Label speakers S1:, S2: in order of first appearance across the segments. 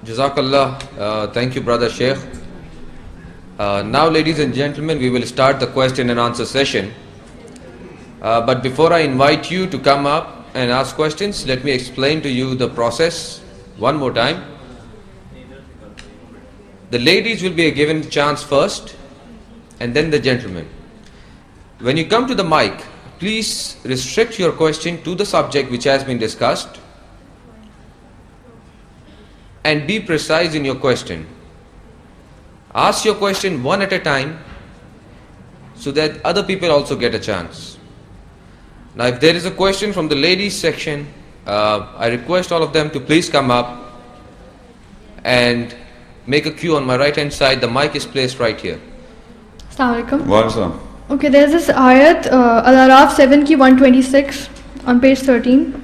S1: Jazakallah. Thank you, Brother Shaikh. Now, ladies and gentlemen, we will start the question and answer session. But before I invite you to come up and ask questions, let me explain to you the process one more time. The ladies will be given the chance first, and then the gentlemen. When you come to the mic, please restrict your question to the subject which has been discussed, and be precise in your question. Ask your question one at a time so that other people also get a chance. Now, if there is a question from the ladies section, I request all of them to please come up and make a queue on my right hand side. The mic is placed right here.
S2: Assalamu alaikum.
S3: Wa alaikum.
S2: Okay, there's this ayat, Al-Araf 7 ki 126 on page 13.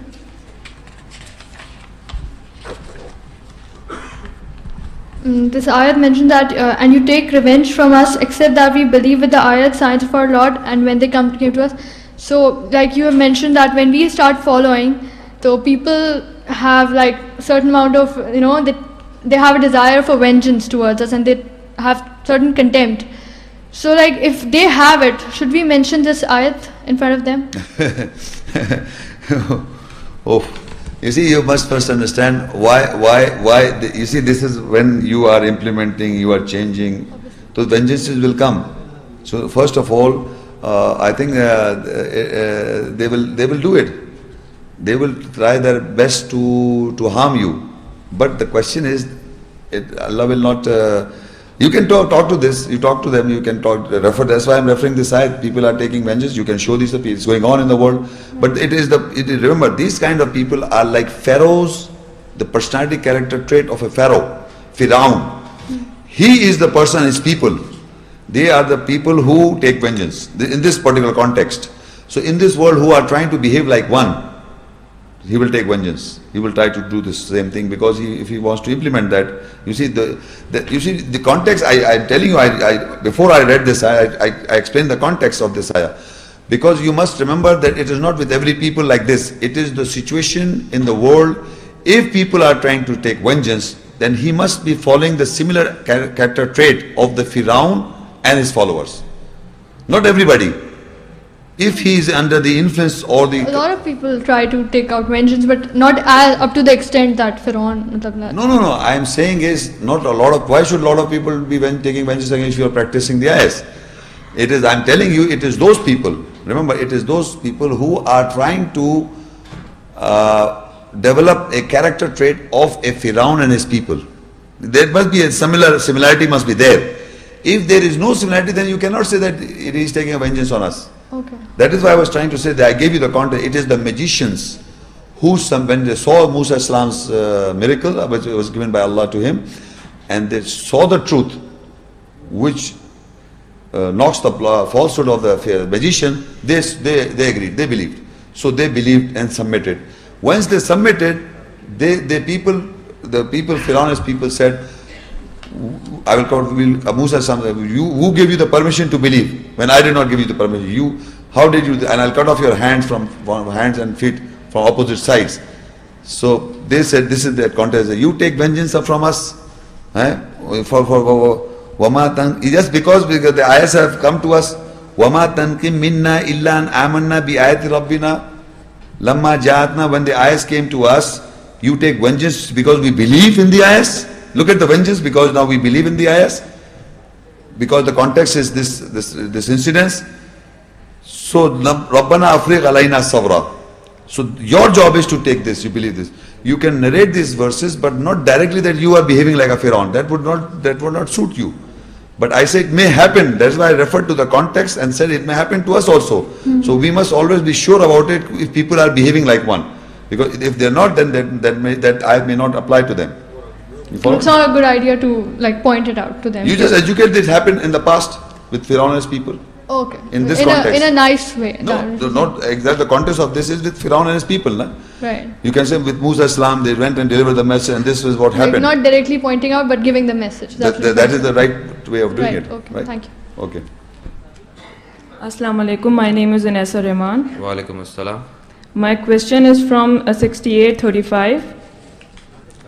S2: This ayat mentioned that, and you take revenge from us, except that we believe with the ayat, signs of our Lord, and when they came to us. So, like you have mentioned that when we start following, so people have like certain amount of, they have a desire for vengeance towards us, and they have certain contempt. So, like if they have it, should we mention this ayat in front of them?
S3: Oh. You see, you must first understand why. You see, this is when you are implementing, you are changing, those vengeances will come. So first of all, I think they will do it. They will try their best to harm you. But the question is, Allah will not. You can talk to this. You talk to them. You can refer. That's why I'm referring this side. People are taking vengeance. You can show these. It's going on in the world. But remember, these kind of people are like pharaohs. The personality character trait of a pharaoh, Firaun. He is the person. His people. They are the people who take vengeance in this particular context. So in this world, who are trying to behave like one, he will take vengeance. He will try to do the same thing because if he wants to implement that, you see the context. I'm telling you, before I read this, I explained the context of this ayah, because you must remember that it is not with every people like this. It is the situation in the world. If people are trying to take vengeance, then he must be following the similar character trait of the Firaun and his followers. Not everybody. If he is under the influence or the...
S2: A lot of people try to take out vengeance, but not up to the extent that Firaun...
S3: No. I am saying is not a lot of... Why should a lot of people be taking vengeance against you or practicing the ayahs? It is, I'm telling you, it is those people. Remember, it is those people who are trying to develop a character trait of a Firaun and his people. There must be a similarity must be there. If there is no similarity, then you cannot say that it is taking a vengeance on us.
S2: Okay.
S3: That is why I was trying to say that I gave you the context. It is the magicians who, when they saw Musa Islam's miracle, which was given by Allah to him, and they saw the truth, which knocks the falsehood of the magician, they agreed, they believed. So they believed and submitted. Once they submitted, the people, Firaun's people said, I will call Musa, who gave you the permission to believe when I did not give you the permission? How did you? And I'll cut off your hands hands and feet from opposite sides. So they said, this is the contest. You take vengeance from us, just because the ayahs have come to us. وَمَا تَنْقِمْ مِنَّا إِلَّا أَنْ آمَنَّا بِآيَاتِ رَبِّنَا لَمَّا جَاءَتْنَا. When the ayahs came to us, you take vengeance because we believe in the ayahs. Look at the vengeance, because now we believe in the ayahs. Because the context is this incident. So, Rabbana Afriq Alayna Sabra. So, your job is to take this, you believe this. You can narrate these verses, but not directly that you are behaving like a Firaun. That would not suit you. But I say it may happen. That's why I referred to the context and said it may happen to us also. So, we must always be sure about it if people are behaving like one. Because if they're not, then that ayah may not apply to them.
S2: It's not a good idea to point it out to them.
S3: You just educate this happened in the past with Firaun's people.
S2: Okay.
S3: In this context.
S2: In a nice way.
S3: No, not exactly. The context of this is with Firaun and his people. Na?
S2: Right.
S3: You can say with Musa Islam, they went and delivered the message, and this is what happened.
S2: Not directly pointing out, but giving the message.
S3: That is the right way of doing it.
S2: Okay.
S3: Right?
S2: Thank you.
S3: Okay.
S4: Assalamu alaikum. My name is Inessa Rahman.
S1: Wa alaikum assalam.
S4: My question is from 6835.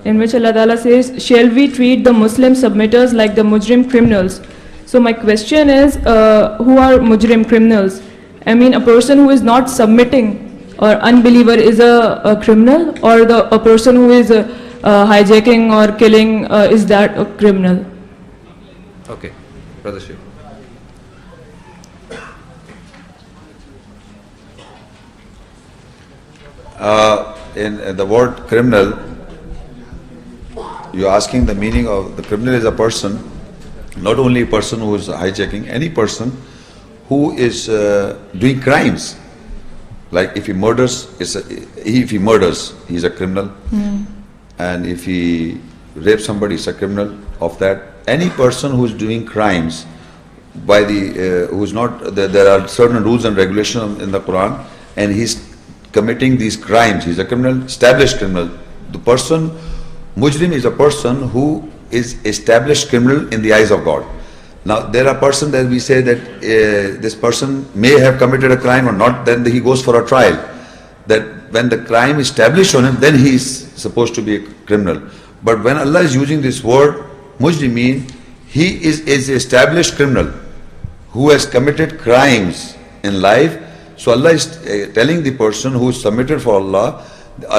S4: in which Allah Ta'ala says, shall we treat the Muslim submitters like the mujrim criminals? So my question is, who are mujrim criminals? I mean, a person who is not submitting or unbeliever is a criminal, or a person who is hijacking or killing, is that a criminal?
S1: Okay, Brother Shaikh.
S3: In the word criminal, you're asking the meaning of the criminal is a person, not only a person who is hijacking, any person who is doing crimes. Like if he murders, if he murders, he's a criminal. And if he rapes somebody, he's a criminal of that. Any person who is doing crimes by the who's not there are certain rules and regulations in the Quran, and he's committing these crimes, he's a criminal, established criminal. The person, mujrim, is a person who is established criminal in the eyes of God. Now there are persons that we say that this person may have committed a crime or not, then he goes for a trial. That when the crime is established on him, then he is supposed to be a criminal. But when Allah is using this word, mujrim mean he is established criminal who has committed crimes in life. So Allah is telling the person who is submitted for Allah,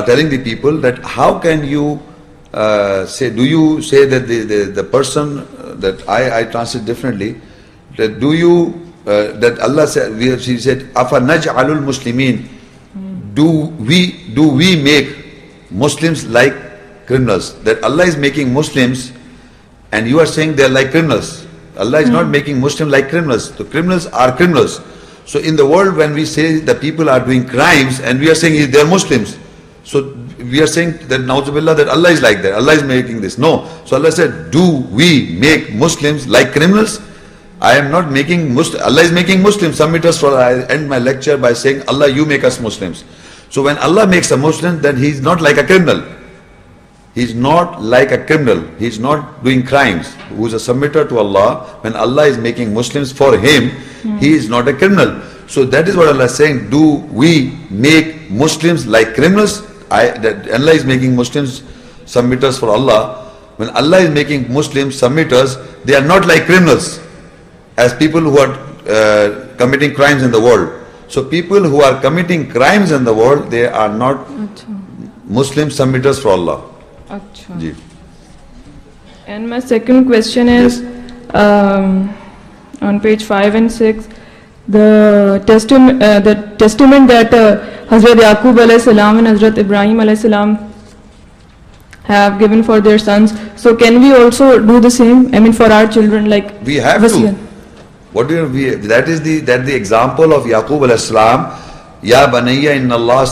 S3: telling the people that how can you say, do you say that the person, that I translate differently, that do you, that Allah said, she said, Afa naj'alul muslimin, do we make Muslims like criminals? That Allah is making Muslims and you are saying they are like criminals. Allah is not making Muslims like criminals. The criminals are criminals. So in the world, when we say that people are doing crimes and we are saying they are Muslims, so we are saying that na'udzubillah, that Allah is like that, Allah is making this. No. So Allah said, do we make Muslims like criminals? I am not making Muslims, Allah is making Muslims. Submitters, for I end my lecture by saying, Allah, you make us Muslims. So when Allah makes a Muslim, then he is not like a criminal. He is not like a criminal. He is not doing crimes. Who is a submitter to Allah, when Allah is making Muslims for him, he is not a criminal. So that is what Allah is saying. Do we make Muslims like criminals? That Allah is making Muslims submitters for Allah. When Allah is making Muslims submitters, they are not like criminals as people who are committing crimes in the world. So people who are committing crimes in the world, they are not Muslim submitters for Allah. Ji.
S4: And my second question is, on page 5 and 6, the testament that Hazrat Yaqub alayhi salam and Hazrat Ibrahim alayhi salam have given for their sons. So can we also do the same? I mean, for our children, like
S3: we have to. What do you? That is the example of Yaqub alayhi salam. Ya banayya inna Allah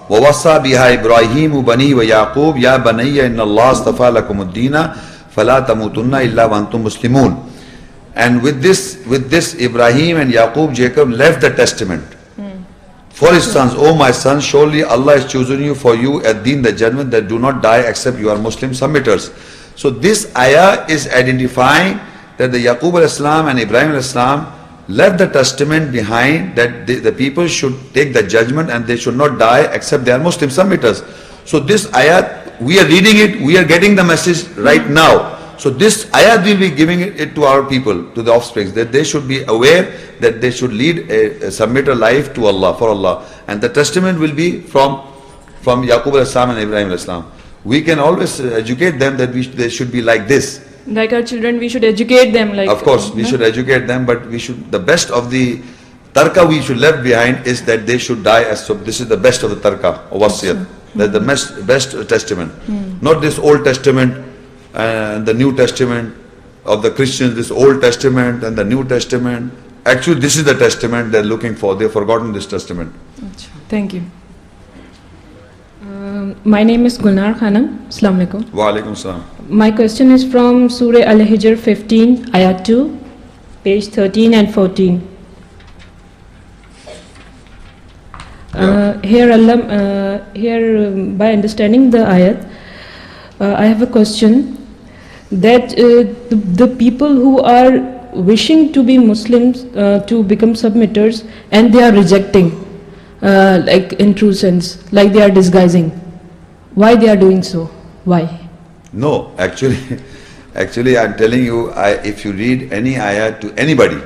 S3: wawassa biha Ibrahim bani wa Yaqub. Ya banayya inna Allah astafa lakum ad-dina fala tamutunna illa wa antum muslimun. And with this Ibrahim and Yaqub, Jacob left the testament for his sons. Oh my sons, surely Allah has chosen you for you at deen, the judgment, that do not die except you are Muslim submitters. So this ayah is identifying that the Yaqub al-Islam and Ibrahim al-Islam left the testament behind, that the people should take the judgment and they should not die except they are Muslim submitters. So this ayah, we are reading it, we are getting the message right now. So this ayat will be giving it to our people, to the offspring, that they should be aware that they should lead a submitter life to Allah, for Allah. And the testament will be from Yaqub al-Islam and Ibrahim al-Islam. We can always educate them that they should be like this.
S4: Like our children, we should educate them. Like,
S3: of course, we should educate them, but we should, the best of the tarka we should left behind is that they should die as, so this is the best of the tarka, or wasiyat. That's the best testament. Not this Old Testament and the New Testament of the Christians, this Old Testament and the New Testament. Actually, this is the testament they're looking for. They've forgotten this testament.
S4: Thank you. My name is Gulnar Khanam. Assalamu alaikum.
S3: Wa alaikum salam.
S4: My question is from Surah Al-Hijr 15, Ayat 2, page 13 and 14. Here, by understanding the ayat, I have a question that the people who are wishing to be Muslims, to become submitters, and they are rejecting, like in true sense, like they are disguising. why they are doing so? Why?
S3: No, actually I'm telling you, if you read any ayah to anybody,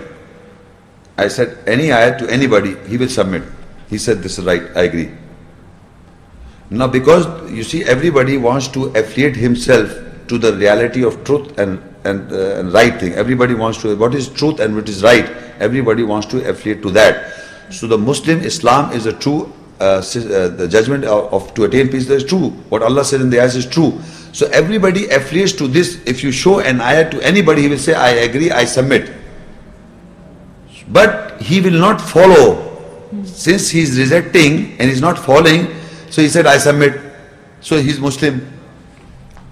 S3: I said any ayah to anybody, he will submit. He said this is right, I agree. Now because you see everybody wants to affiliate himself to the reality of truth and right thing. Everybody wants to, what is truth and what is right, everybody wants to affiliate to that. So the Muslim Islam is a true, the judgment of to attain peace is true. What Allah said in the ayahs is true. So everybody affiliates to this. If you show an ayah to anybody, he will say, I agree, I submit. But he will not follow. Since he is rejecting and is not following, so he said, I submit. So he is Muslim.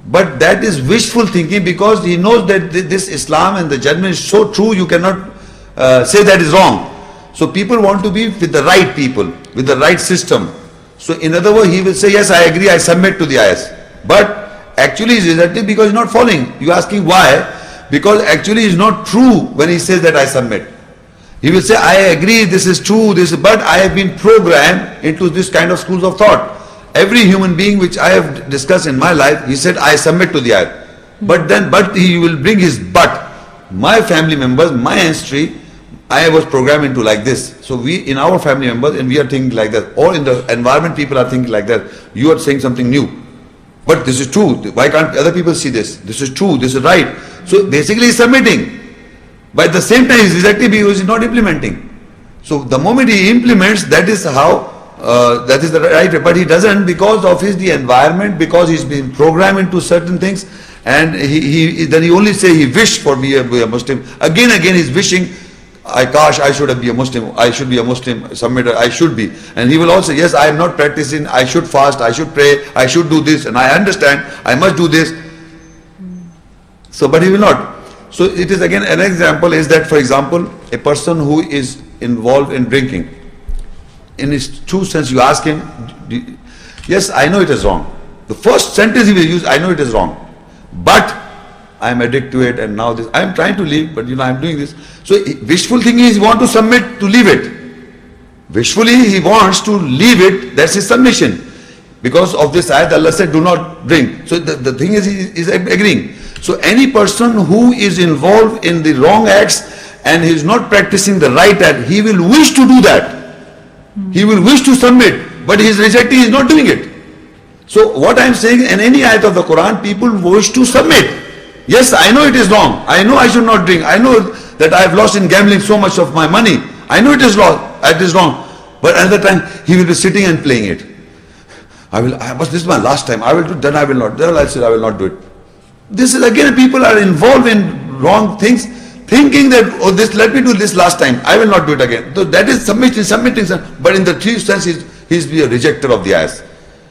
S3: But that is wishful thinking, because he knows that this Islam and the judgment is so true, you cannot say that is wrong. So people want to be with the right people, with the right system. So in other words, he will say, yes, I agree, I submit to the ayahs. But actually he is rejecting because he is not following. You are asking why? Because actually it is not true when he says that I submit. He will say, I agree, this is true, but I have been programmed into this kind of schools of thought. Every human being which I have discussed in my life, he said, I submit to the ayah. But he will bring his but. My family members, my history, I was programmed into like this. So we, in our family members, and we are thinking like that. Or in the environment, people are thinking like that. You are saying something new. But this is true. Why can't other people see this? This is true, this is right. So basically he is submitting. But at the same time he is rejecting because he is not implementing. So the moment he implements, that is how, that is the right way. But he doesn't because of the environment, because he's been programmed into certain things, and then he only say he wished for be a Muslim. Again he's wishing, I should be a Muslim, I should be a Muslim submitter, I should be. And he will also say, yes, I am not practicing, I should fast, I should pray, I should do this, and I understand, I must do this. So, but he will not. So it is again an example is that, for example, a person who is involved in drinking, in his true sense you ask him, yes, I know it is wrong. The first sentence he will use, I know it is wrong, but I am addicted to it, and now this, I am trying to leave, but I am doing this. So wishful thinking is he wants to submit to leave it. Wishfully he wants to leave it, that's his submission. Because of this ayat, Allah said, do not drink. So the thing is, he is agreeing. So any person who is involved in the wrong acts and he is not practicing the right act, he will wish to do that. He will wish to submit, but he is rejecting, he is not doing it. So what I am saying, in any ayat of the Quran, people wish to submit. Yes, I know it is wrong. I know I should not drink. I know that I have lost in gambling so much of my money. I know it is wrong. But another time, he will be sitting and playing it. This is my last time. I will do, then I will not. Then I said I will not do it. This is again, people are involved in wrong things, thinking that, oh, this, let me do this last time. I will not do it again. So that is submitting. But in the true sense, he is a rejecter of the ayahs.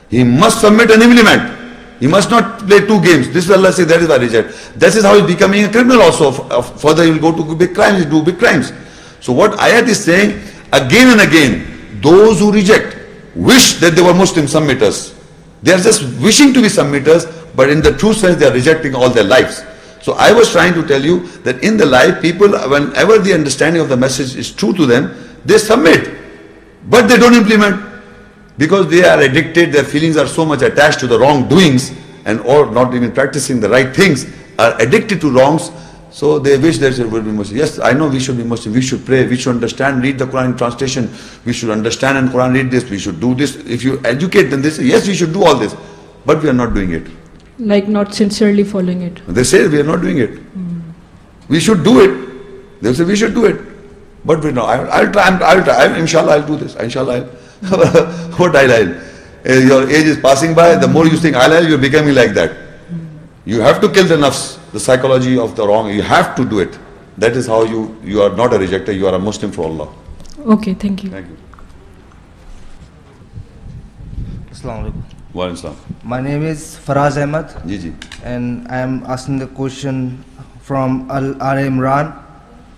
S3: He must submit and implement. He must not play two games. This is Allah says, that is why reject. This is how he is becoming a criminal also. Further he will go to big crimes, do big crimes. So what ayat is saying, again and again, those who reject, wish that they were Muslim submitters. They are just wishing to be submitters, but in the true sense they are rejecting all their lives. So I was trying to tell you that in the life, people, whenever the understanding of the message is true to them, they submit, but they don't implement. Because they are addicted, their feelings are so much attached to the wrongdoings, and or not even practicing the right things, are addicted to wrongs, so they wish that they would be Muslim. Yes, I know we should be Muslim, we should pray, we should understand, read the Quran in translation, we should understand and Quran read this, we should do this. If you educate them, they say, yes, we should do all this, but we are not doing it.
S4: Like not sincerely following it.
S3: They say we are not doing it. We should do it. They say we should do it, but we know. I'll try. Inshallah, I'll do this. Inshallah, what I'll. Your age is passing by. The more you think I'll, you're becoming like that. You have to kill the nafs, the psychology of the wrong. You have to do it. That is how you are not a rejecter. You are a Muslim for Allah.
S4: Okay, thank you.
S3: Thank you.
S5: Assalamu alaikum.
S3: Wa alaikum salam.
S5: My name is Faraz Ahmad,
S3: Ji.
S5: and I am asking the question from Al-Imran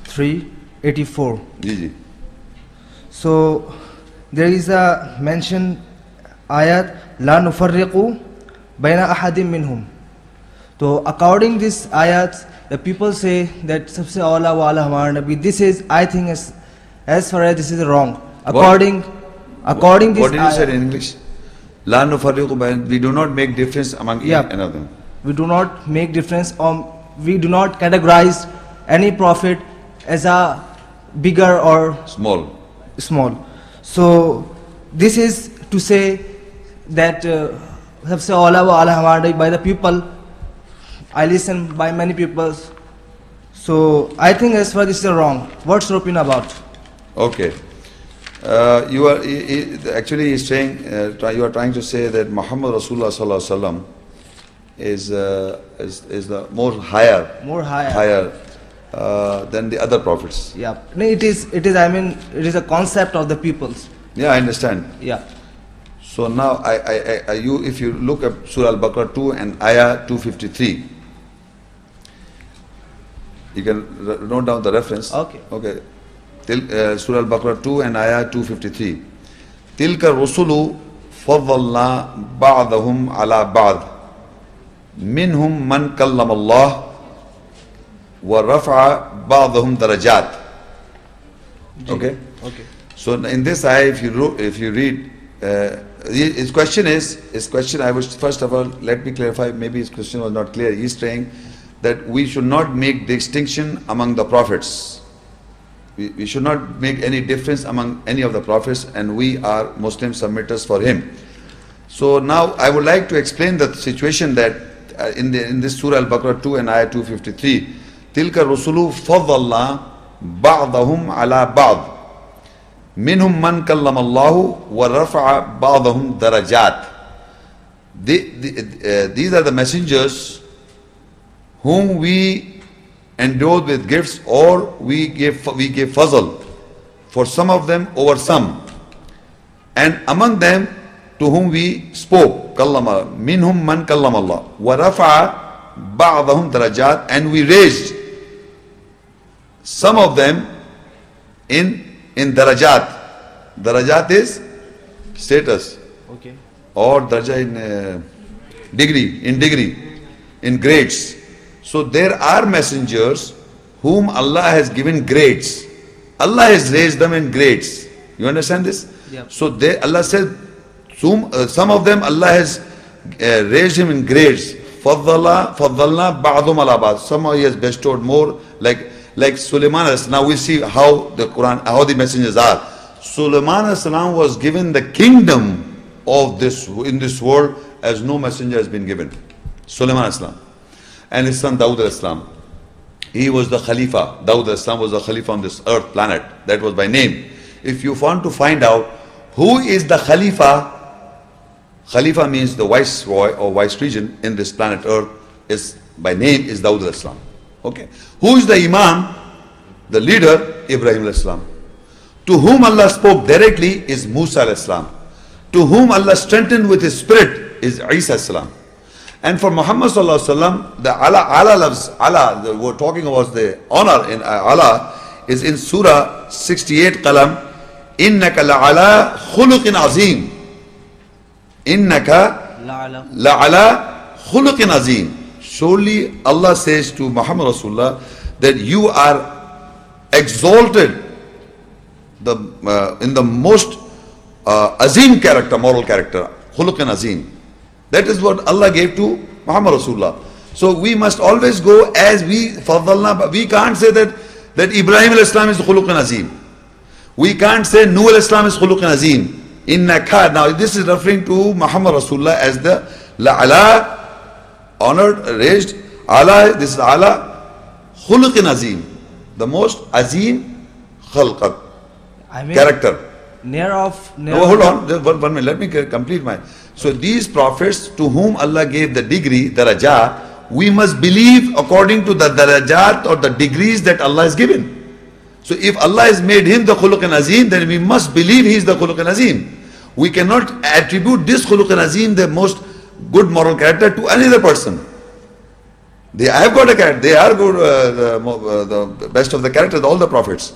S5: 384.
S3: Ji.
S5: So there is a mention ayat la nufarriqu baina ahadim minhum. So according this ayat, the people say that sabse awla wa ala hamara nabi. This is, I think, as far as this is wrong. According this
S3: What did you say in English? La nufarriqu bayn, we do not make difference among
S5: Yeah.
S3: any of them.
S5: We do not make difference, we do not categorize any prophet as a bigger or
S3: Small.
S5: small. So this is to say that by the people, I listen by many people. So I think as far this is wrong. What's your opinion about?
S3: Okay. You are actually he's saying, you are trying to say that Muhammad Rasulullah sallallahu alaihi wasallam is the more higher than the other prophets.
S5: Yeah. No, it is. I mean, it is a concept of the peoples.
S3: Yeah, I understand.
S5: Yeah.
S3: So now, if you look at Surah Al-Baqarah 2 and Ayah 253, you can note down the reference.
S5: Okay.
S3: Okay. Surah Al-Baqarah 2 and Ayah 253. Tilka rusulu faddalna ba'dahum ala ba'd. Minhum man kallam Allah wa rafa'a ba'dahum darajat. Okay.
S5: Okay.
S3: So in this ayah, if you read, his question, I was, first of all, let me clarify, maybe his question was not clear. He's saying that we should not make distinction among the prophets. We should not make any difference among any of the prophets, and we are Muslim submitters for him. So now I would like to explain the situation that in this Surah Al-Baqarah 2 and Ayah 253, Tilka rusulu faddalna ba'dahum ala ba'd. Minhum man kallam Allahu wa rafa'a ba'dahum darajat. These are the messengers whom we endowed with gifts, or we gave fazl for some of them over some, and among them to whom we spoke, kallama, minhum man kallam Allah, wa rafa'a ba'dahum darajat, and we raised some of them in darajat. Darajat is status,
S5: Okay.
S3: or daraja in degree, in grades. So there are messengers whom Allah has given grades. Allah has raised them in grades. You understand this?
S5: Yeah.
S3: So Allah says, some of them Allah has raised him in grades. Faddalna ba'dhum ala ba'd. Some He has bestowed more, like Sulaiman as. Now we see how the Quran, how the messengers are. Sulaiman as was given the kingdom of in this world as no messenger has been given. Sulaiman as. And his son Dawud al-Islam. He was the Khalifa. Dawud al-Islam was the Khalifa on this earth, planet. That was by name. If you want to find out who is the Khalifa, Khalifa means the viceroy or vice regent in this planet earth, is by name is Dawud al-Islam. Okay. Who is the Imam? The leader, Ibrahim al-Islam. To whom Allah spoke directly is Musa al-Islam. To whom Allah strengthened with His Spirit is Isa al-Islam. And for Muhammad sallallahu alaihi wasallam, the Allah loves Allah. We're talking about the honor in Allah is in Surah 68 Qalam. Innaka la'ala khuluqin azim. Innaka la'ala khuluqin azim. Surely Allah says to Muhammad Rasulullah that you are exalted in the most azim character, moral character, khuluqin azim. That is what Allah gave to Muhammad Rasulullah. So we must always go as we can't say that Ibrahim al-Islam is khuluqin azim. We can't say Nuh al-Islam is khuluqin azim. Innaka. Now this is referring to Muhammad Rasulullah as the la'ala, honored, raised. Allah, this is Allah, khuluqin azim. The most azim khalqat. Character.
S5: No,
S3: hold on, just one minute, let me complete my. So these prophets to whom Allah gave the degree, darajat, we must believe according to the darajat or the degrees that Allah has given. So if Allah has made him the khuluq and azim, then we must believe he is the khuluq and azim. We cannot attribute this khuluq and azim, the most good moral character, to another person. They have got a character, they are good, the best of the characters, all the prophets.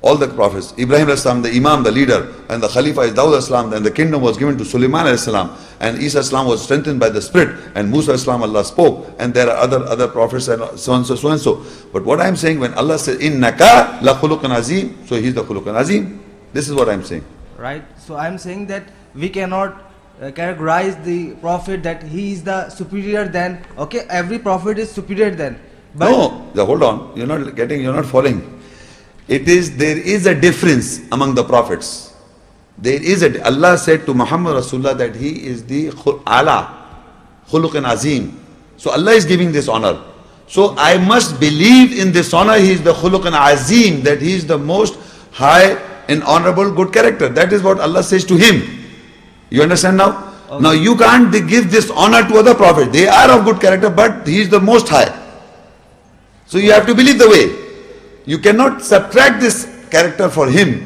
S3: All the prophets, Ibrahim al-Islam, the Imam, the leader, and the Khalifa is Dawud al-Islam, and the kingdom was given to Sulaiman al-Islam, and Isa al-Islam was strengthened by the Spirit, and Musa al-Islam, Allah spoke, and there are other prophets and so and so, so and so. But what I'm saying, when Allah says, Innaka la khuluqan azim, so He's the khuluqan azim. This is what I'm saying.
S5: Right. So I'm saying that we cannot categorize the prophet that he is the superior than, okay, every prophet is superior than. But
S3: No, hold on. You're not following. There is a difference among the prophets. Allah said to Muhammad Rasulullah that he is the ala, khuluqin azim. So Allah is giving this honor. So I must believe in this honor. He is the khuluqin azim, that he is the most high and honorable good character. That is what Allah says to him. You understand now? Okay. Now you can't give this honor to other prophets. They are of good character, but he is the most high. So you have to believe the way. You cannot subtract this character from him.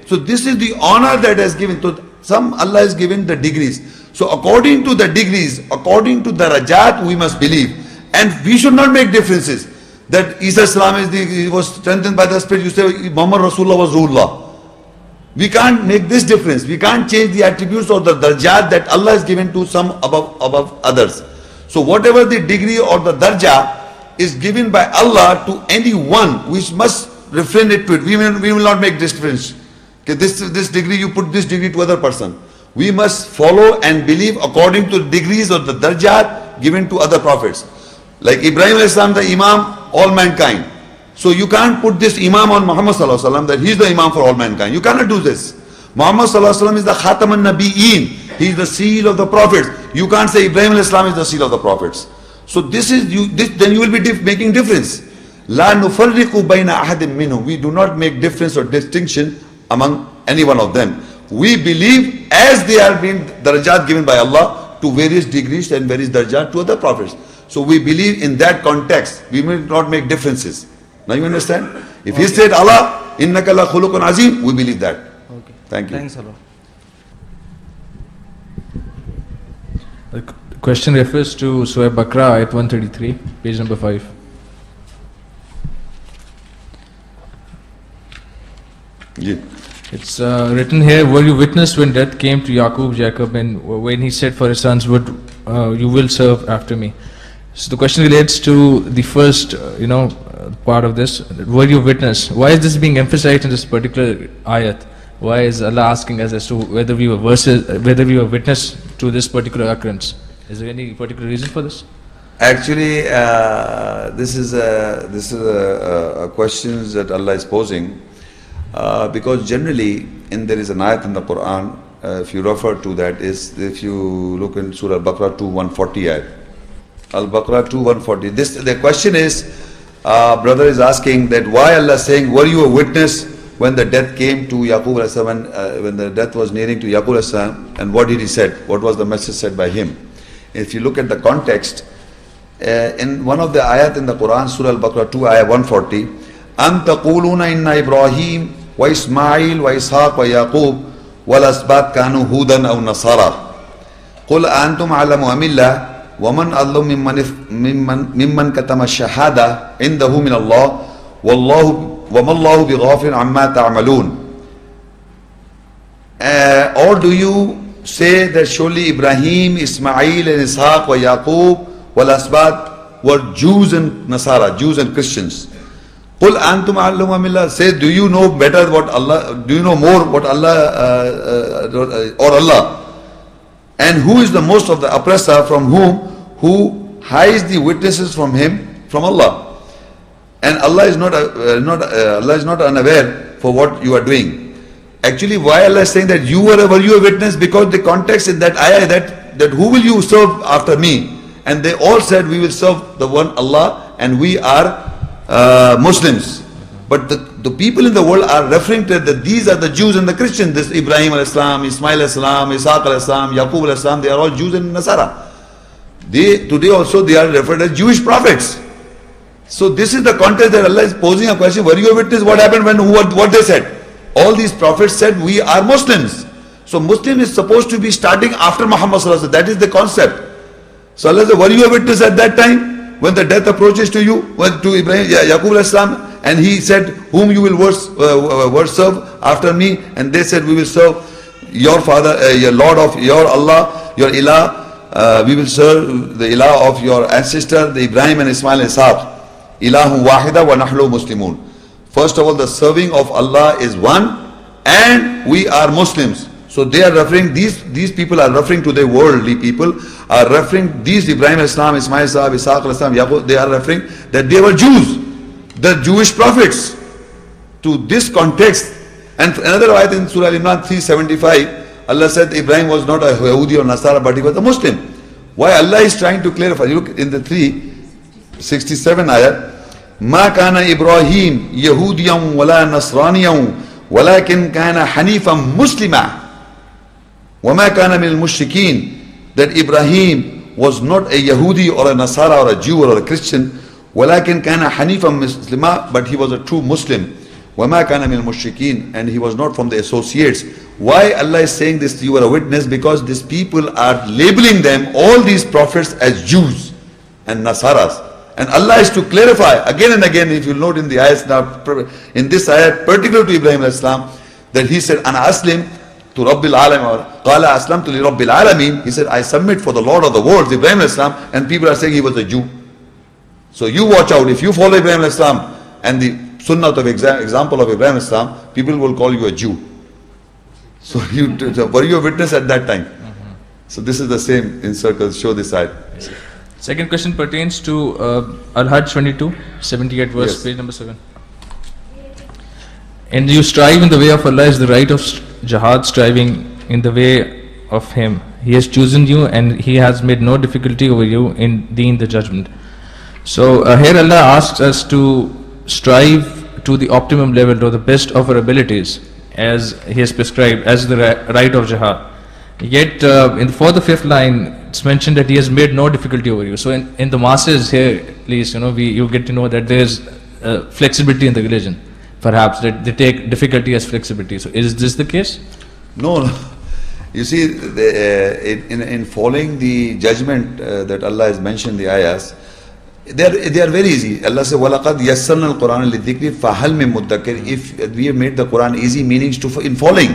S3: So this is the honor that is given. So Allah has given the degrees. So according to the degrees, according to the rajat, we must believe. And we should not make differences. That Isa Salam he was strengthened by the Spirit. You say Muhammad Rasulullah was Ruhullah. We can't make this difference. We can't change the attributes or the darjat that Allah has given to some above others. So whatever the degree or the darja is given by Allah to anyone, we must refrain it to it. We will not make this difference. Okay, this degree, you put this degree to other person. We must follow and believe according to the degrees or the darjat given to other prophets. Like Ibrahim alayhi salam, the Imam, all mankind. So you can't put this Imam on Muhammad sallallahu alaihi wasallam, that he is the Imam for all mankind. You cannot do this. Muhammad sallallahu alaihi wasallam is the Khatam an-Nabiyyin. He is the seal of the prophets. You can't say Ibrahim alayhi salam is the seal of the prophets. So then you will be making difference. La nufarriqu bayna ahadin minhum. We do not make difference or distinction among any one of them. We believe as they are being darajat given by Allah to various degrees and various darajat to other prophets. So we believe in that context. We will not make differences. Now you understand? If he said Allah, innaka la khuluqun azim, we believe that.
S5: okay.
S3: Thank you.
S5: Thanks a lot.
S6: The question refers to Surah Al-Baqara, ayat 133, page number 5.
S3: Yeah.
S6: It's written here, were you witness when death came to Jacob, and when he said for his sons, you will serve after me? So the question relates to the first, part of this. Were you witness? Why is this being emphasized in this particular ayat? Why is Allah asking us as to whether we were witness to this particular occurrence? Is there any particular reason for this?
S3: Actually, this is a questions that Allah is posing, because generally, there is an ayat in the Quran. If you refer to that, if you look in Surah Al-Baqara 2:140 ayat. Al-Baqara 2:140. The question is, brother is asking that why Allah is saying, were you a witness when the death came to Yaqub alayhi salam, when the death was nearing to Yaqub alayhi salam, and what did he said? What was the message said by him? If you look at the context, in one of the ayat in the Quran, Surah Al-Baqarah 2, ayah 140, أَمْ تَقُولُونَ إِنَّ إِبْرَاهِيمَ وَإِسْمَاعِيلَ وَإِسْحَاقَ وَيَعْقُوبَ وَالْأَسْبَاطِ كَانُوا هُودًا أَوْ نَصَارَى قُلْ أَنْتُمْ أَعْلَمُ أَمِ اللَّهِ وَمَنْ أَظْلَمُ مِمَّنْ كَتَمَ الشَّهَادَةَ عِنْدَهُ مِنَ اللَّهِ وَمَا اللَّهُ بِغَافِلٍ عَمَّا تَعْمَلُونَ. Or do you say that surely Ibrahim, Ismail and Ishaq wa Yaqub wal Asbat were Jews and Nasara, Jews and Christians? Qul antum a'lamu amillah. Say, do you know better what Allah, do you know more what Allah, or Allah? And who is the most of the oppressor from who hides the witnesses from him, from Allah? And Allah is not unaware for what you are doing. Actually, why Allah is saying that were you a witness? Because the context in that ayah that who will you serve after me? And they all said, we will serve the one Allah, and we are Muslims. But the people in the world are referring to that these are the Jews and the Christians. This Ibrahim alayhi salam, Ismail alayhi salam, Ishaq alayhi salam, Yaqub alayhi salam, they are all Jews and Nasara. Today also they are referred as Jewish prophets. So this is the context that Allah is posing a question. Were you a witness? What happened what they said? All these prophets said, we are Muslims. So Muslim is supposed to be starting after Muhammad sallallahu alaihi wasallam. That is the concept. So Allah said, were you a witness at that time when the death approaches to you, to Ibrahim, Yaqub alayhi salam, and he said, whom you will serve after me? And they said, we will serve your father, your Lord of your Allah, your Ilah. We will serve the Ilah of your ancestor, the Ibrahim and Ismail and Ishaq. Ilahu wahida wa nahlu muslimun. First of all, the serving of Allah is one, and we are Muslims. So they are referring, these people are referring to the worldly people, are referring, these Ibrahim al-Islam, Ismail Sahab, Ishaq al-Islam, Yaqub, they are referring that they were Jews, the Jewish prophets. To this context, and another ayat in Surah Al-Imran 375, Allah said Ibrahim was not a Yahudi or Nasara, but he was a Muslim. Why Allah is trying to clarify? You look in the 367 ayat, ما كان إبراهيم يهوديا ولا نصرانيا ولكن كان حنيفا مسلما وما كان من المشركين. That Ibrahim was not a Yahudi or a Nasara or a Jew or a Christian, ولكن كان حنيفا مسلما, but he was a true Muslim. وما كان من المشركين, and he was not from the associates. Why Allah is saying this? You are a witness, because these people are labeling them, all these prophets, as Jews and Nasaras. And Allah is to clarify again and again, if you note in the ayahs now, in this ayat particular to Ibrahim al-Islam, that he said, Ana aslim to Rabbil Alam, or Qala aslam to Rabbil Alamin. He said, I submit for the Lord of the worlds, Ibrahim al-Islam, and people are saying he was a Jew. So you watch out, if you follow Ibrahim al-Islam and the sunnah of example of Ibrahim al-Islam, people will call you a Jew. So were you a witness at that time? So this is the same in circles, show this ayat.
S6: Second question pertains to Al-Hajj 22, 78 verse,
S3: Yes.
S6: page number 7. And you strive in the way of Allah is the right of jihad, striving in the way of Him. He has chosen you and He has made no difficulty over you in deen, the judgment. So here Allah asks us to strive to the optimum level, to the best of our abilities, as He has prescribed, as the right of jihad. Yet in the 4th or 5th line, it's mentioned that He has made no difficulty over you. So in the masses here, at least, you get to know that there is flexibility in the religion. Perhaps that they take difficulty as flexibility. So is this the case?
S3: No. You see, in following the judgment that Allah has mentioned in the ayahs, they are very easy. Allah says, وَلَقَدْ يَسَّرْنَا الْقُرْآنَ لِلذِّكْرِ فَهَلْ مِن مُدَّكِّرٍ. If we have made the Quran easy, meanings in following,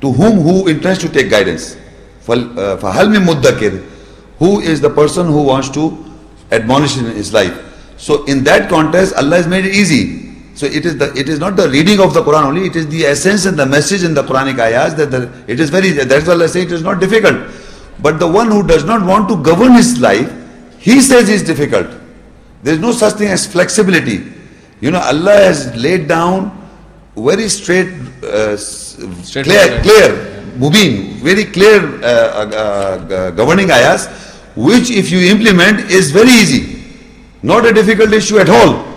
S3: to who intends to take guidance. فَهَلْ مِن مُدَّكِّرٍ. Who is the person who wants to admonish in his life. So in that context, Allah has made it easy. So it is not the reading of the Quran only, it is the essence and the message in the Quranic ayahs that it is very, that's why Allah says it is not difficult. But the one who does not want to govern his life, he says it is difficult. There is no such thing as flexibility. Allah has laid down very straight, clear, mubin, very clear governing ayahs, which if you implement is very easy. Not a difficult issue at all.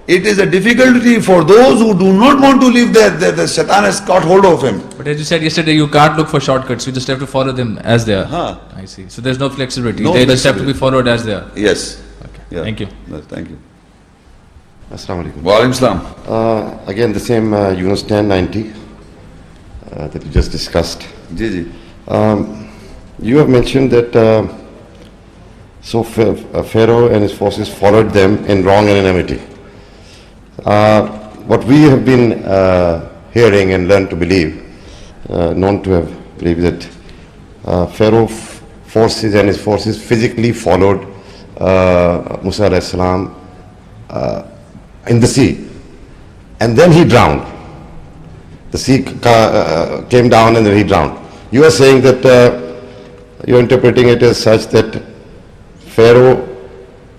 S3: It is a difficulty for those who do not want to live there. The shaitan has caught hold of him.
S6: But as you said yesterday, you can't look for shortcuts. You just have to follow them as they are. I see. So there's no flexibility.
S3: No
S6: they just have to be followed as they are.
S3: Yes.
S6: Okay.
S3: Yeah.
S6: Thank you.
S3: Thank you.
S7: Assalamu alaikum.
S3: Wa alaikum salam.
S7: Again, the same Yunus 1090 that you just discussed.
S3: Ji.
S7: You have mentioned that Pharaoh and his forces followed them in wrong and in enmity. What we have been hearing and learned to believe, known to have believed that Pharaoh's forces and his forces physically followed Musa alayhi salam in the sea, and then he drowned. The sea came down and then he drowned. You are saying that you're interpreting it as such that Pharaoh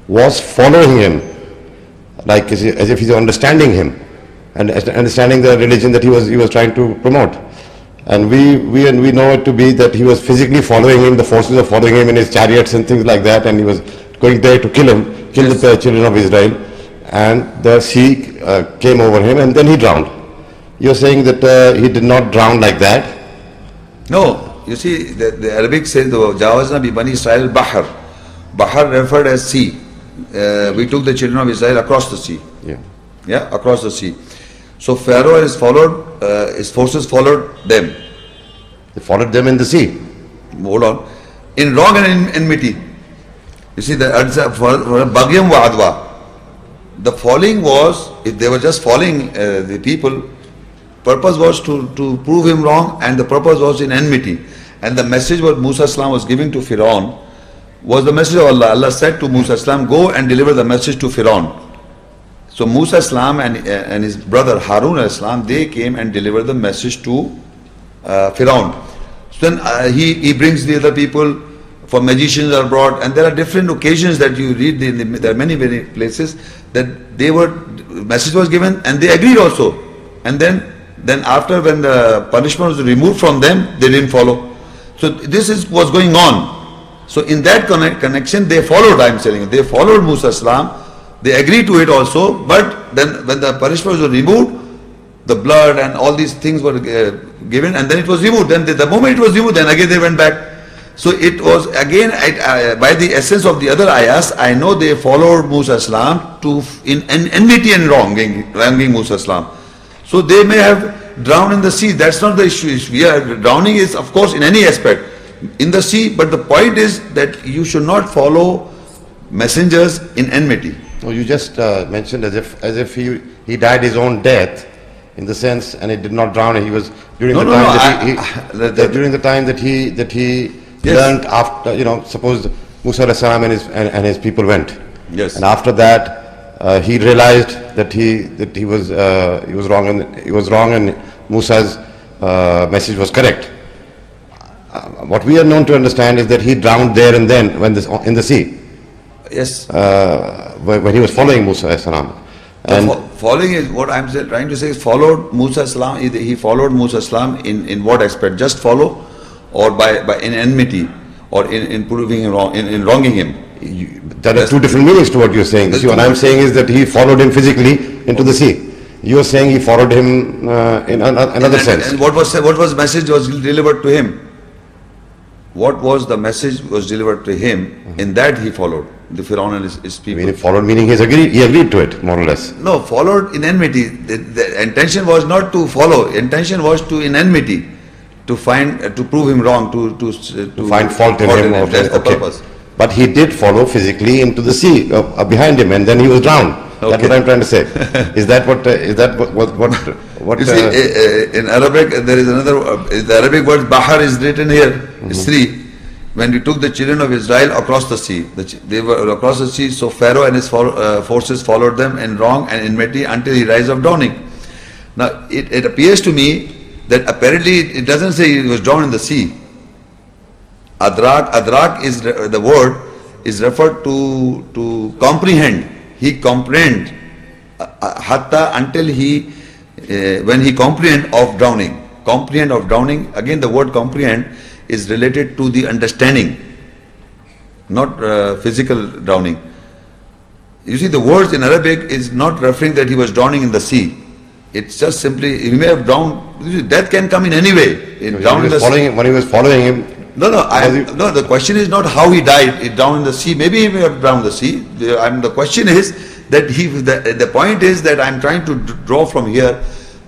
S7: was following him, like as if he's understanding him and understanding the religion that he was trying to promote. And we know it to be that he was physically following him, the forces were following him in his chariots and things like that, and he was going there to kill him, kill the children of Israel, and the sea came over him and then he drowned. You're saying that he did not drown like that?
S3: No, you see, the Arabic says, Jawazna bi Bani Israel Bahar. Bahar referred as sea. We took the children of Israel across the sea. Yeah, across the sea. So Pharaoh has followed, his forces followed them.
S7: They followed them in the sea.
S3: Hold on. In wrong and in enmity. You see, Bagyam wa Adwa. The following was, if they were just following the people, purpose was to prove him wrong, and the purpose was in enmity. And the message what Musa Islam was giving to Fir'aun was the message of Allah. Allah said to Musa Islam, go and deliver the message to Fir'aun. So Musa Islam and his brother Harun Islam, they came and delivered the message to Firaun. So then he brings the other people, for magicians are brought, and there are different occasions that you read, there are many places that message was given and they agreed also. And then after, when the punishment was removed from them, they didn't follow. So this was going on. So in that connection, they followed, I'm telling you, they followed Musa salam, they agreed to it also, but then when the punishment was removed, the blood and all these things were given, and then it was removed. Then the moment it was removed, then again they went back. So it was again, by the essence of the other ayahs, I know they followed Musa salam in enmity and wronging Musa salam. So they may have drowned in the sea. That's not the issue. Drowning is, of course, in any aspect in the sea, but the point is that you should not follow messengers in enmity.
S7: No, you just mentioned as if he died his own death, in the sense, and he did not drown. He was during the time that he yes. learned after, suppose Musa alayhi salam and his people went.
S3: Yes.
S7: And after that, he realized that he was wrong and Musa's message was correct. What we are known to understand is that he drowned there and then in the sea.
S3: Yes.
S7: When he was following Musa alayhi salam. And
S3: following is what I'm trying to say is followed Musa salam. He followed Musa salam in what aspect? Just follow, or by in enmity, or in proving him wrong, in wronging him.
S7: There are two different meanings to what you're saying. See, what I'm saying is that he followed him physically into the sea. You're saying he followed him in another sense.
S3: And what was message was delivered to him? What was the message was delivered to him? In that he followed the Firaun and his people.
S7: I mean, followed meaning he agreed to it, more or less.
S3: No, followed in enmity. The intention was not to follow. Intention was to in enmity, to prove him wrong, to
S7: find fault in him.
S3: That's the purpose.
S7: But he did follow physically into the sea behind him, and then he was drowned. Okay. That's what I'm trying to say. Is that what?
S3: You see, in Arabic there is another. The Arabic word bahar is written here. It's three. When we took the children of Israel across the sea, they were across the sea. So Pharaoh and his forces followed them in wrong and enmity until he rise of drowning. Now it appears to me that apparently it doesn't say he was drowned in the sea. Adrak is the word is referred to comprehend. He comprehend hatta until when he comprehend of drowning. Comprehend of drowning. Again, the word comprehend is related to the understanding, not physical drowning. You see, the words in Arabic is not referring that he was drowning in the sea. It's just simply he may have drowned. Death can come in any way.
S7: When he was following him.
S3: No. The question is not how he died. He drowned in the sea. Maybe he may have drowned in the sea. The question is that the point is that I'm trying to draw from here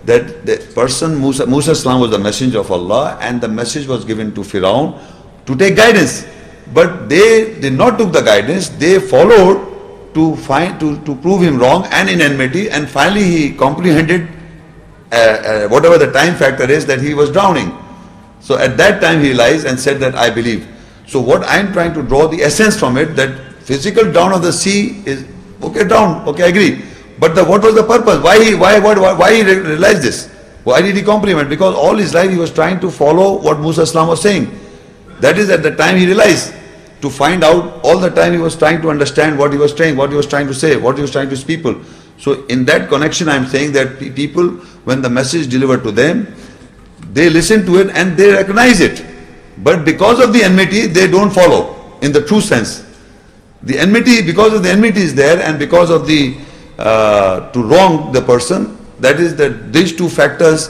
S3: that the person Musa salam was the messenger of Allah, and the message was given to Firaun to take guidance. But they did not took the guidance. They followed to prove him wrong and in enmity, and finally he comprehended whatever the time factor is that he was drowning. So at that time he realized and said that I believe. So what I am trying to draw the essence from it, that physical drown of the sea is okay, drown, okay, I agree. But what was the purpose? Why he realized this? Why did he comprehend? Because all his life he was trying to follow what Musa salam was saying. That is at the time he realized. To find out, all the time he was trying to understand what he was saying, what he was trying to say, what he was trying to speak people. So in that connection I am saying that people, when the message delivered to them, they listen to it and they recognize it. But because of the enmity, they don't follow in the true sense. The enmity, because of the enmity is there, and because of the to wrong the person, that is that these two factors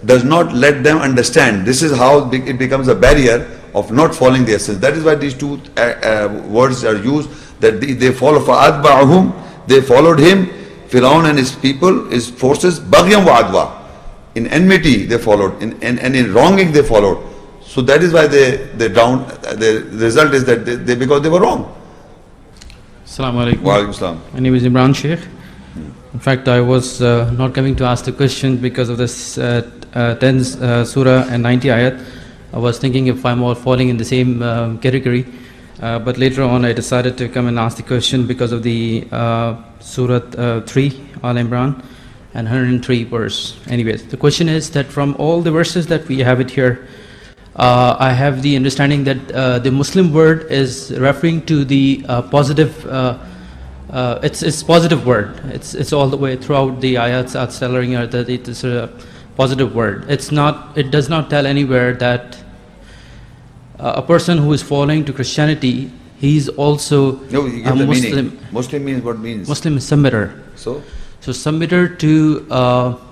S3: does not let them understand. This is how it becomes a barrier of not following the essence. That is why these two words are used, that they follow فَأَتْبَعَهُمْ, they followed him, Firaun and his people, his forces, بَغْيًا وَعَدْوَى. In enmity they followed, and in wronging they followed. So that is why they drowned. The result is that because they were wrong.
S8: Assalamu alaikum.
S3: Wa alaikum salam.
S8: My name is Imran Shaikh. In fact, I was not coming to ask the question because of this 10th surah and 90 ayat. I was thinking if I'm all falling in the same category. But later on I decided to come and ask the question because of the surah 3, Al-Imran. and 103 verse. Anyways, the question is that from all the verses that we have it here, I have the understanding that the Muslim word is referring to the positive. It's positive word. It's all the way throughout the ayats are telling her that it is a positive word. It's not. It does not tell anywhere that a person who is following to Christianity, he's also
S3: No, you get
S8: a
S3: the
S8: Muslim.
S3: meaning. Muslim means what means?
S8: Muslim is submitter.
S3: So?
S8: So submitter to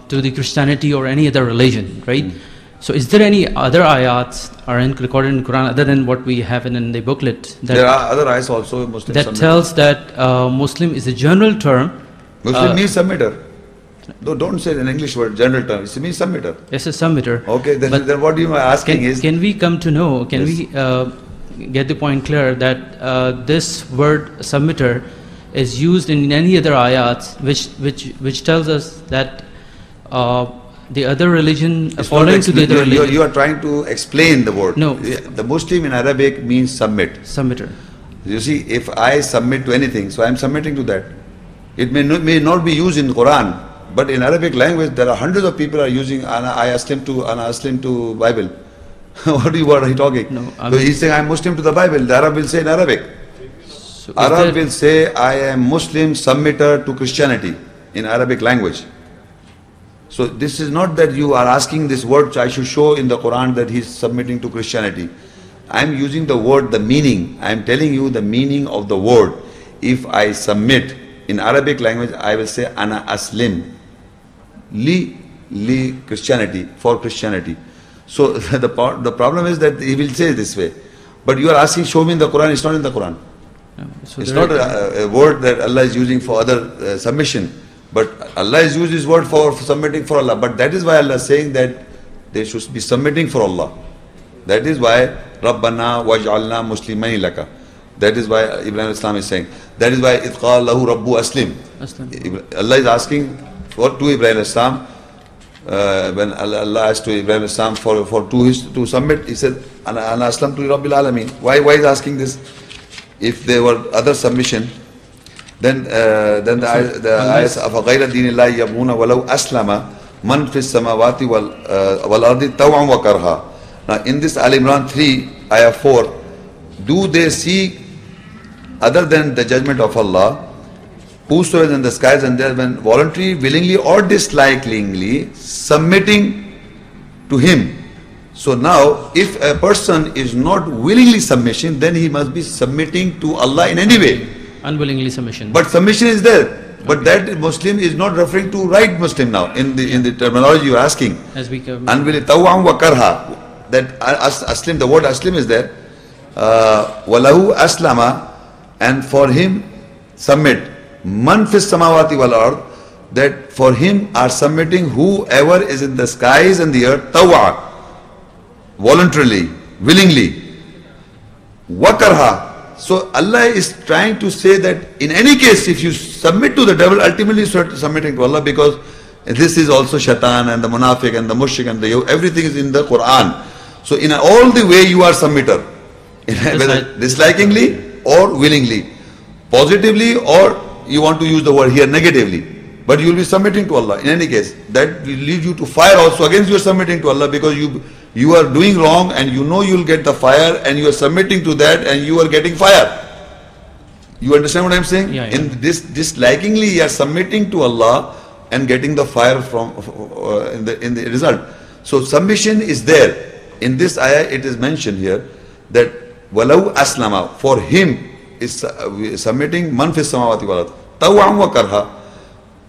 S8: the Christianity or any other religion, right? So is there any other ayats are recorded in Quran other than what we have in the booklet that,
S3: There are other ayats also, Muslim
S8: that
S3: submitter.
S8: tells that Muslim is a general term?
S3: Muslim means submitter. No, don't say an English word, general term. It means submitter.
S8: Yes, a submitter.
S3: Okay, then,
S8: But
S3: then what you are asking is...
S8: Can we come to know, can
S3: Yes.
S8: we get the point clear that this word submitter is used in any other ayats which tells us that the other religion,
S3: It's
S8: following
S3: not
S8: to the other religion.
S3: you are trying to explain the word.
S8: No.
S3: The Muslim in Arabic means submit.
S8: Submitter.
S3: You see, if I submit to anything, so I am submitting to that. It may not be used in Quran, but in Arabic language, there are hundreds of people are using Ana Aslim to Bible. What are you talking?
S8: No,
S3: So he's saying, I am Muslim to the Bible. The Arab will say in Arabic.
S8: So is
S3: Arab
S8: there-
S3: will say, I am Muslim submitter to Christianity in Arabic language. So this is not that you are asking this word, I should show in the Quran that he is submitting to Christianity. I am using the word, the meaning. I am telling you the meaning of the word. If I submit in Arabic language, I will say Ana Aslim. Li Christianity, for Christianity. So the problem is that he will say this way. But you are asking, show me in the Quran, it's not in the Quran.
S8: so
S3: It's
S8: there
S3: not a word that Allah is using for other submission. But Allah has used His word for submitting for Allah. But that is why Allah is saying that they should be submitting for Allah. That is why Rabbana waj'alna muslimain laka. That is why Ibrahim Islam is saying. That is why itqal lahu rabbu aslim. Allah is asking to Ibrahim Islam. When Allah asked to Ibrahim Islam to submit, he said, Ana aslam to Rabbil Alameen. Why is asking this? If there were other submission, then the ayahs of غَيْرَ دِينِ اللَّهِ يَبْغُونَ وَلَوْ أَسْلَمَ مَنْ فِي السَّمَاوَاتِ وَالْأَرْضِ طَوْعًا وَكَرْهًا. Now in this Al-Imran 3, ayah 4, do they seek other than the judgment of Allah, whosoever in the skies and there, when voluntarily, willingly or dislikingly submitting to Him. So now, if a person is not willingly submission, then he must be submitting to Allah in any way.
S8: unwillingly submission.
S3: But submission is there. But that Muslim is not referring to right Muslim now in the terminology you are asking.
S8: As we come,
S3: Unwilling, taw'an wa karha. That aslim, the word aslim is there. Walahu aslama, and for him submit. Man fis samawati wal ard, that for him are submitting whoever is in the skies and the earth, taw'a, voluntarily, willingly. Wakarha. So Allah is trying to say that in any case, if you submit to the devil, ultimately you are submitting to Allah, because this is also shaitan and the munafiq and the mushrik and everything is in the Quran. So in all the way you are submitter, whether dislikingly or willingly, positively, or you want to use the word here negatively, but you will be submitting to Allah in any case. That will lead you to fire also. Against you are submitting to Allah, because you are doing wrong and you know you will get the fire, and you are submitting to that and you are getting fire. You understand what I am saying?
S8: Yeah.
S3: In this dislikingly you are submitting to Allah and getting the fire from in the result. So submission is there. In this ayah it is mentioned here that walau aslama, for him is submitting man fis samawati wal ard taw'an wa karha,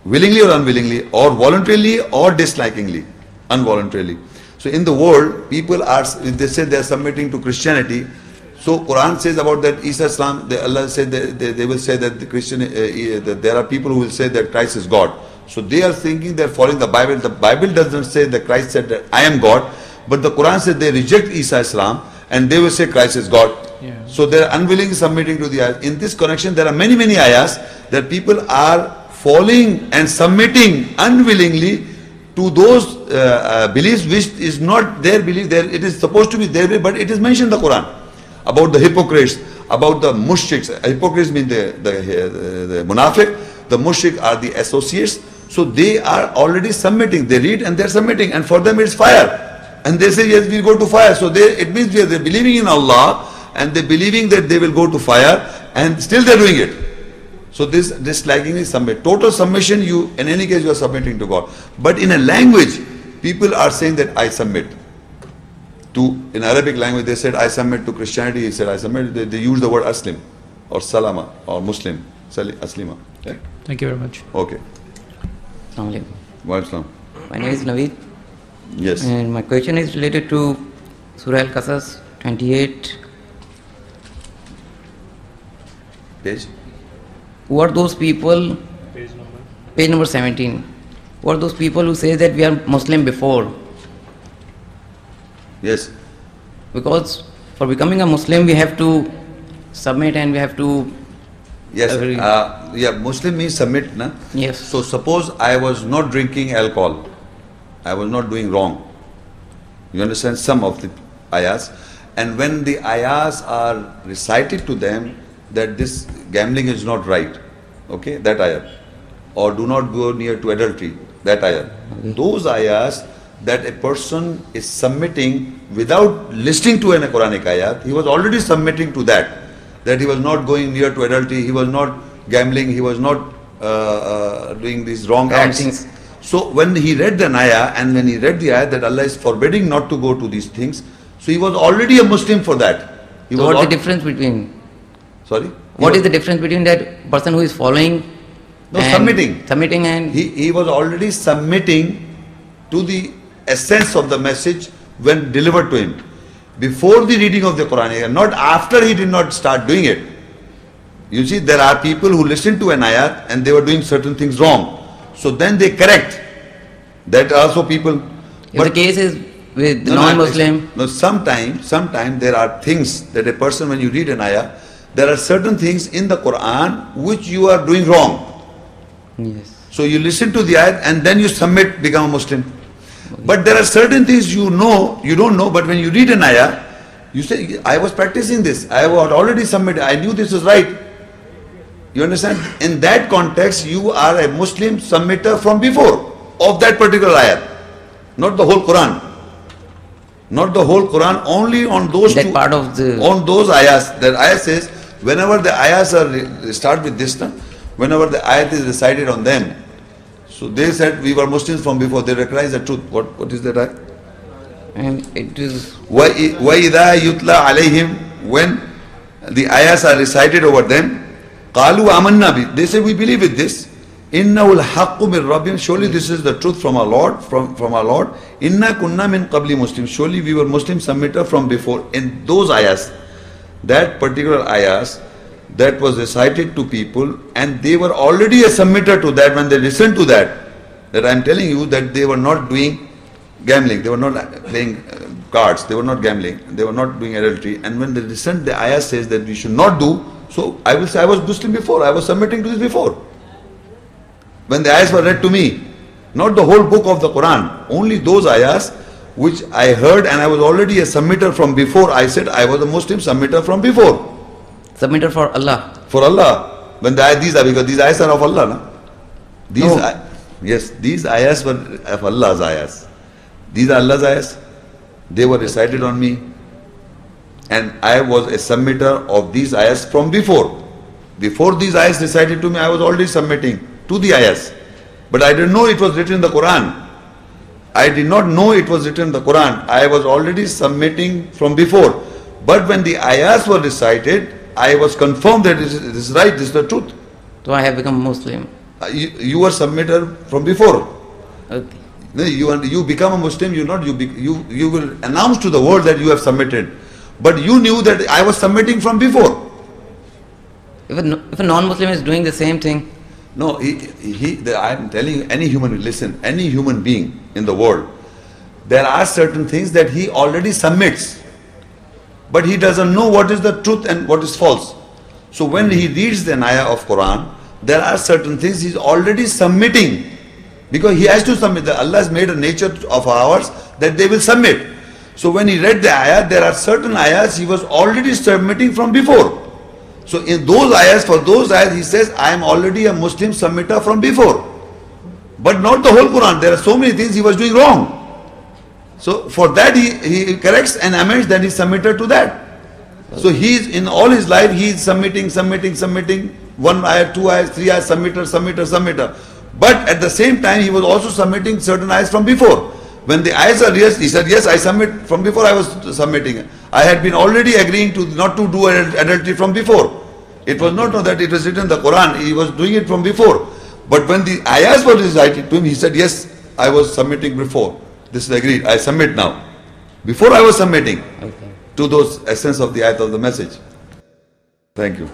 S3: willingly or unwillingly, or voluntarily or dislikingly, involuntarily. So in the world, people are, they say they are submitting to Christianity. So Quran says about that Isa Islam, Allah said they will say that the Christian, that there are people who will say that Christ is God. So they are thinking they are following the Bible. The Bible doesn't say that Christ said that I am God, but the Quran said they reject Isa Islam and they will say Christ is God.
S8: Yeah.
S3: So they are unwilling submitting to the ayahs. In this connection, there are many ayahs that people are falling and submitting unwillingly to those beliefs which is not their belief. It is supposed to be their belief, but it is mentioned in the Quran about the hypocrites, about the mushriks. Hypocrites mean the munafiq. The mushrik are the associates. So they are already submitting. They read and they're submitting, and for them it's fire. And they say, yes, we go to fire. So it means they're believing in Allah, and they're believing that they will go to fire, and still they're doing it. So this liking is submit. Total submission, in any case you are submitting to God. But in a language, people are saying that I submit. In Arabic language, they said I submit to Christianity. He said I submit. They use the word Aslim or Salama or Muslim. Aslima. Okay.
S8: Thank you very much.
S3: Okay.
S9: Assalamu alaikum.
S3: Wa alaikum.
S9: My name is Naveed.
S3: Yes.
S9: And my question is related to Surah Al-Qasas 28.
S3: Page?
S9: Who are those people? Page number 17. Who are those people who say that we are Muslim before?
S3: Yes.
S9: Because for becoming a Muslim, we have to submit and we have to...
S3: Yes. Muslim means submit, na?
S9: Yes.
S3: So suppose I was not drinking alcohol. I was not doing wrong. You understand some of the ayahs. And when the ayahs are recited to them that this gambling is not right, okay, that ayah. Or do not go near to adultery, that ayah. Those ayahs that a person is submitting without listening to a Quranic ayat, he was already submitting to that he was not going near to adultery, he was not gambling, he was not doing these wrong acts.
S9: Things.
S3: So when he read the ayah, and when he read the ayah that Allah is forbidding not to go to these things, so he was already a Muslim for that.
S9: So what's the difference between?
S3: Sorry?
S9: What is the difference between that person who is following?
S3: No,
S9: and
S3: submitting.
S9: Submitting and...
S3: He was already submitting to the essence of the message when delivered to him. Before the reading of the Quran, not after he did not start doing it. You see, there are people who listen to an ayat and they were doing certain things wrong. So then they correct. That also people...
S9: If the case is with non-Muslim...
S3: No, sometimes there are things that a person, when you read an ayah, there are certain things in the Quran which you are doing wrong.
S9: Yes.
S3: So you listen to the ayat and then you submit, become a Muslim. But there are certain things you don't know, but when you read an ayah, you say, I was practicing this, I was already submitted, I knew this was right. You understand? In that context, you are a Muslim submitter from before, of that particular ayah. Not the whole Quran. Not the whole Quran, only on those
S9: that part of the...
S3: On those ayahs. That ayah says, whenever the ayahs start with this, whenever the ayat is recited on them, so they said we were Muslims from before. They recognize the truth. What is that ayat?
S9: And it is...
S3: وَإِذَا يُتْلَى عَلَيْهِمْ When the ayahs are recited over them, قَالُوا آمَنَّا بِهِ They say we believe with this. إِنَّهُ الْحَقُّ مِنْ رَبِّهِمْ Surely this is the truth from our Lord. From our Lord. إِنَّا كُنَّا مِنْ قَبْلِ Muslim Surely we were Muslim submitter from before. In those ayahs, that particular ayahs, that was recited to people, and they were already a submitter to that when they listened to that I am telling you that they were not doing gambling, they were not playing cards, they were not gambling, they were not doing adultery, and when they listened, the ayah says that we should not do, so I will say I was Muslim before, I was submitting to this before. When the ayahs were read to me, not the whole book of the Quran, only those ayahs which I heard and I was already a submitter from before, I said I was a Muslim submitter from before.
S9: Submitter for Allah.
S3: For Allah. When because these ayahs are of Allah, no? Yes, these ayahs were of Allah's ayahs. These are Allah's ayahs. They were recited on me. And I was a submitter of these ayahs from before. Before these ayahs recited to me, I was already submitting to the ayahs. But I didn't know it was written in the Quran. I did not know it was written in the Quran. I was already submitting from before. But when the ayahs were recited, I was confirmed that this is right, this is the truth.
S9: So I have become Muslim.
S3: You were submitter from before.
S9: Okay.
S3: You become a Muslim, you will announce to the world that you have submitted. But you knew that I was submitting from before.
S9: If a non-Muslim is doing the same thing.
S3: No, I am telling you, any human being in the world, there are certain things that he already submits. But he doesn't know what is the truth and what is false. So when he reads the ayah of Quran, there are certain things he's already submitting. Because he has to submit. Allah has made a nature of ours that they will submit. So when he read the ayah, there are certain ayahs he was already submitting from before. So in those ayahs, for those ayahs, he says, I am already a Muslim submitter from before. But not the whole Quran. There are so many things he was doing wrong. So for that he corrects and amends, then he submitted to that. So he is, in all his life, he is submitting. One ayah, two ayahs, three ayahs, submitter. But at the same time, he was also submitting certain ayahs from before. When the ayahs are yes, he said, yes, I submit. From before I was submitting. I had been already agreeing to not to do adultery from before. It was not that it was written in the Quran. He was doing it from before. But when the ayahs were recited to him, he said, yes, I was submitting before. This is agreed. I submit now. Before I was submitting to those essence of the ayat of the message. Thank you.